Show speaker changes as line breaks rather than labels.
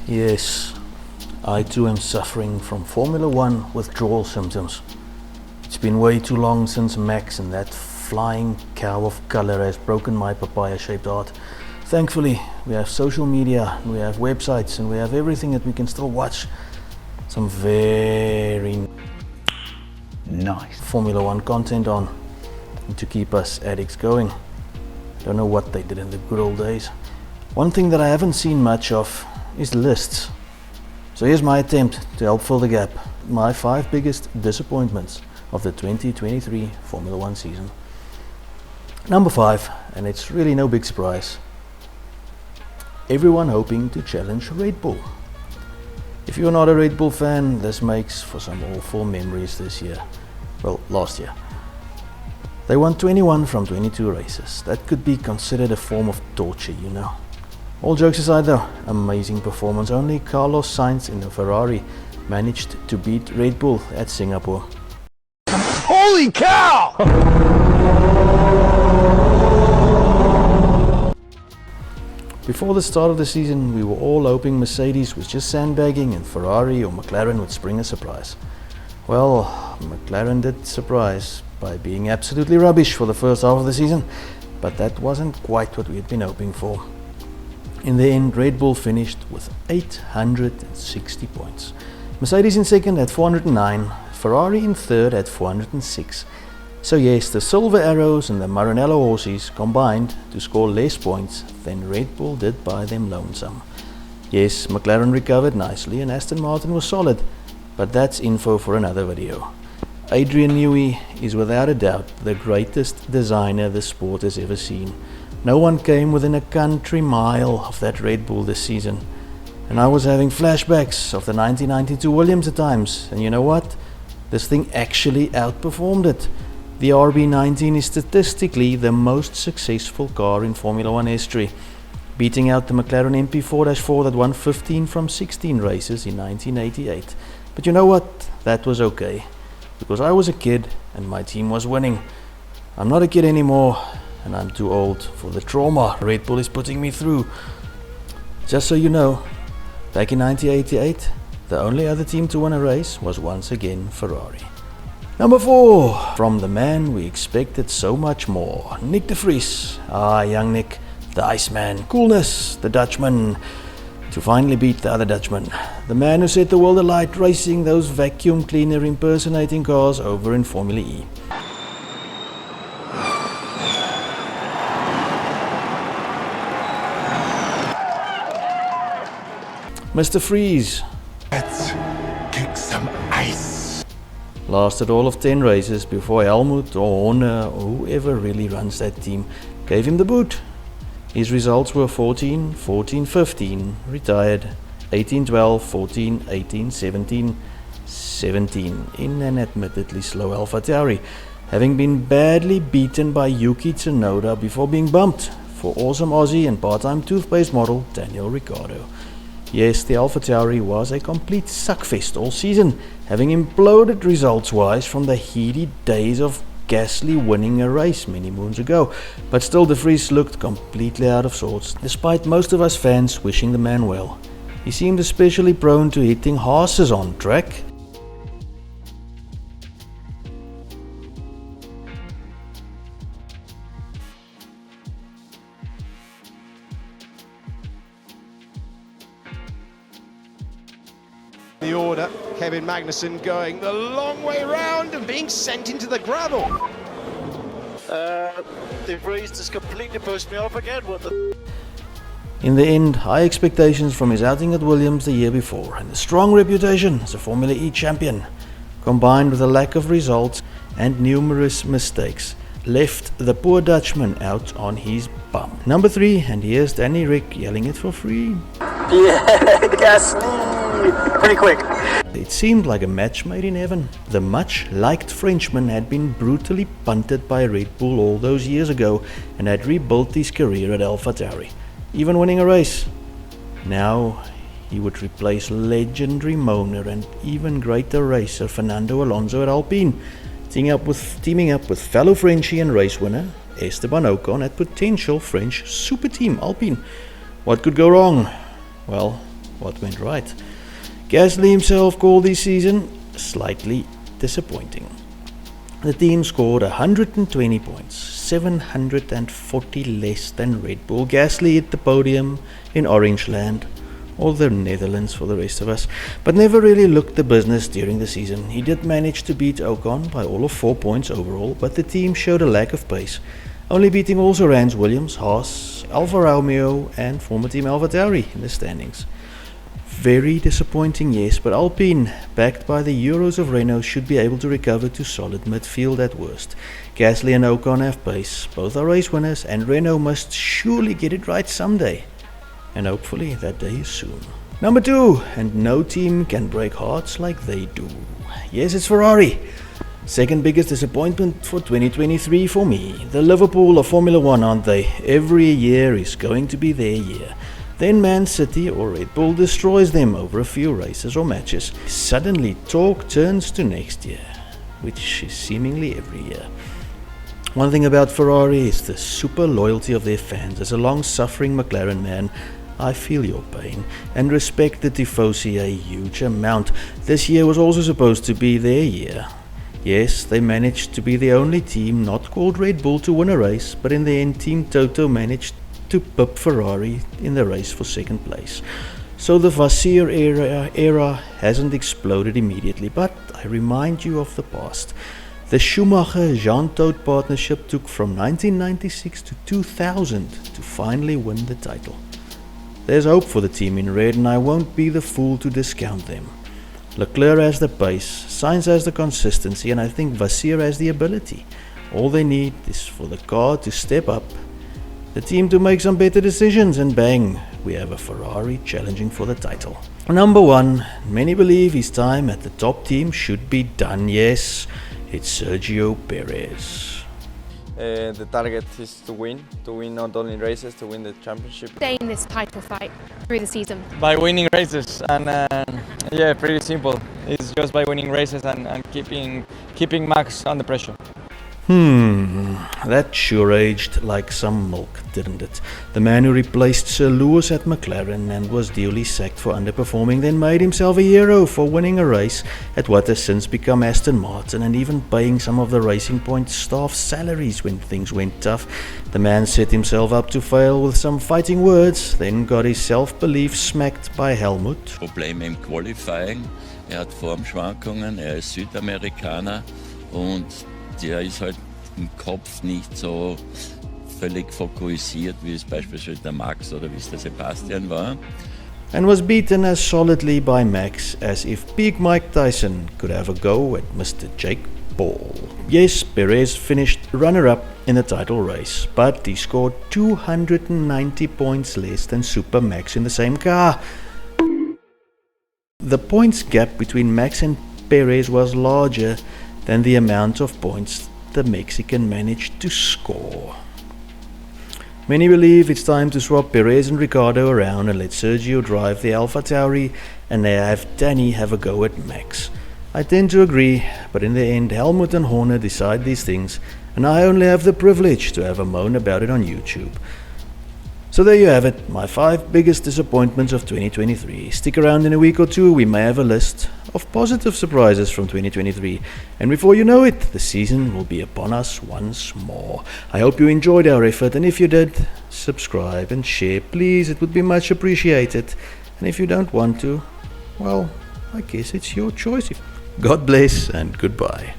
Yes, I too am suffering from Formula One withdrawal symptoms. It's been way too long since Max and that flying cow of colour has broken my papaya-shaped heart. Thankfully, we have social media, and we have websites, and we have everything that we can still watch some very nice Formula One content on, and to keep us addicts going. Don't know what they did in the good old days. One thing that I haven't seen much of is lists. So here's my attempt to help fill the gap. My 5 biggest disappointments of the 2023 Formula One season. Number 5, and it's really no big surprise. Everyone hoping to challenge Red Bull. If you're not a Red Bull fan, this makes for some awful memories this year. Well, last year. They won 21 from 22 races. That could be considered a form of torture, you know. All jokes aside though, amazing performance. Only Carlos Sainz in the Ferrari managed to beat Red Bull at Singapore.
Holy cow!
Before the start of the season, we were all hoping Mercedes was just sandbagging and Ferrari or McLaren would spring a surprise. Well, McLaren did surprise by being absolutely rubbish for the first half of the season, but that wasn't quite what we had been hoping for. In the end, Red Bull finished with 860 points. Mercedes in second at 409, Ferrari in third at 406. So yes, the Silver Arrows and the Maranello horses combined to score less points than Red Bull did by them lonesome. Yes, McLaren recovered nicely and Aston Martin was solid, but that's info for another video. Adrian Newey is without a doubt the greatest designer the sport has ever seen. No one came within a country mile of that Red Bull this season. And I was having flashbacks of the 1992 Williams at times, and you know what? This thing actually outperformed it. The RB19 is statistically the most successful car in Formula One history, beating out the McLaren MP4-4 that won 15 from 16 races in 1988. But you know what? That was okay, because I was a kid and my team was winning. I'm not a kid anymore, and I'm too old for the trauma Red Bull is putting me through. Just so you know, back in 1988, the only other team to win a race was once again Ferrari. Number 4, from the man we expected so much more, Nick de Vries. Young Nick, the Iceman, coolness, the Dutchman, to finally beat the other Dutchman. The man who set the world alight racing those vacuum cleaner impersonating cars over in Formula E. Mr. Vries.
Let's kick some ice.
Lasted all of 10 races before Helmut or Horner or whoever really runs that team gave him the boot. His results were 14, 14, 15, retired, 18, 12, 14, 18, 17, 17 in an admittedly slow AlphaTauri, having been badly beaten by Yuki Tsunoda before being bumped for awesome Aussie and part-time toothpaste model Daniel Ricciardo. Yes, the AlphaTauri was a complete suckfest all season, having imploded results-wise from the heady days of Gasly winning a race many moons ago. But still, de Vries looked completely out of sorts, despite most of us fans wishing the man well. He seemed especially prone to hitting horses on track.
The order, Kevin Magnussen going the long way round and being sent into the gravel.
De Vries just completely pushed me off again. What the?
In the end, high expectations from his outing at Williams the year before and a strong reputation as a Formula E champion, combined with a lack of results and numerous mistakes, left the poor Dutchman out on his bum. Number 3, and here's Danny Rick yelling it for free.
Yeah, Gasly! Pretty quick.
It seemed like a match made in heaven. The much-liked Frenchman had been brutally punted by Red Bull all those years ago and had rebuilt his career at AlphaTauri, even winning a race. Now he would replace legendary moaner and even greater racer Fernando Alonso at Alpine, teaming up with fellow Frenchie and race winner Esteban Ocon at potential French super team Alpine. What could go wrong? Well, What went right? Gasly himself called this season slightly disappointing. The team scored 120 points, 740 less than Red Bull. Gasly hit the podium in Orange Land, or the Netherlands for the rest of us, but never really looked the business during the season. He did manage to beat Ocon by all of 4 points overall, but the team showed a lack of pace, only beating also Rans Williams, Haas, Alfa Romeo and former team AlphaTauri in the standings. Very disappointing, yes, but Alpine, backed by the Euros of Renault, should be able to recover to solid midfield at worst. Gasly and Ocon have pace, both are race winners, and Renault must surely get it right someday. And hopefully that day is soon. Number 2, and no team can break hearts like they do. Yes, it's Ferrari. Second biggest disappointment for 2023 for me. The Liverpool of Formula 1, aren't they? Every year is going to be their year. Then Man City or Red Bull destroys them over a few races or matches. Suddenly talk turns to next year, which is seemingly every year. One thing about Ferrari is the super loyalty of their fans. As a long-suffering McLaren man, I feel your pain and respect the Tifosi a huge amount. This year was also supposed to be their year. Yes, they managed to be the only team not called Red Bull to win a race, but in the end Team Toto managed to pip Ferrari in the race for second place. So the Vasseur era hasn't exploded immediately, but I remind you of the past. The Schumacher-Jean Todt partnership took from 1996 to 2000 to finally win the title. There's hope for the team in red, and I won't be the fool to discount them. Leclerc has the pace, Sainz has the consistency, and I think Vasseur has the ability. All they need is for the car to step up, the team to make some better decisions, and bang, we have a Ferrari challenging for the title. Number 1, many believe his time at the top team should be done. Yes, it's Sergio Pérez.
The target is to win not only races, to win the championship.
Stay in this title fight through the season?
By winning races, and yeah, pretty simple. It's just by winning races and keeping Max under pressure.
That sure aged like some milk, didn't it? The man who replaced Sir Lewis at McLaren and was duly sacked for underperforming, then made himself a hero for winning a race at what has since become Aston Martin, and even paying some of the Racing Point staff salaries when things went tough. The man set himself up to fail with some fighting words, then got his self-belief smacked by Helmut.
Probleme im Qualifying, hat Formschwankungen, ist Südamerikaner und der ist halt im Kopf nicht so völlig fokussiert, wie es beispielsweise der Max oder wie es der Sebastian war.
And was beaten as solidly by Max as if Big Mike Tyson could have a go at Mr. Jake Paul. Yes, Perez finished runner-up in the title race, but he scored 290 points less than Super Max in the same car. The points gap between Max and Perez was larger than the amount of points the Mexican managed to score. Many believe it's time to swap Perez and Ricciardo around and let Sergio drive the AlphaTauri and they have Danny have a go at Max. I tend to agree, but in the end Helmut and Horner decide these things, and I only have the privilege to have a moan about it on YouTube. So there you have it, my 5 biggest disappointments of 2023. Stick around in a week or two, we may have a list of positive surprises from 2023. And before you know it, the season will be upon us once more. I hope you enjoyed our effort, and if you did, subscribe and share, please, it would be much appreciated. And if you don't want to, well, I guess it's your choice. God bless and goodbye.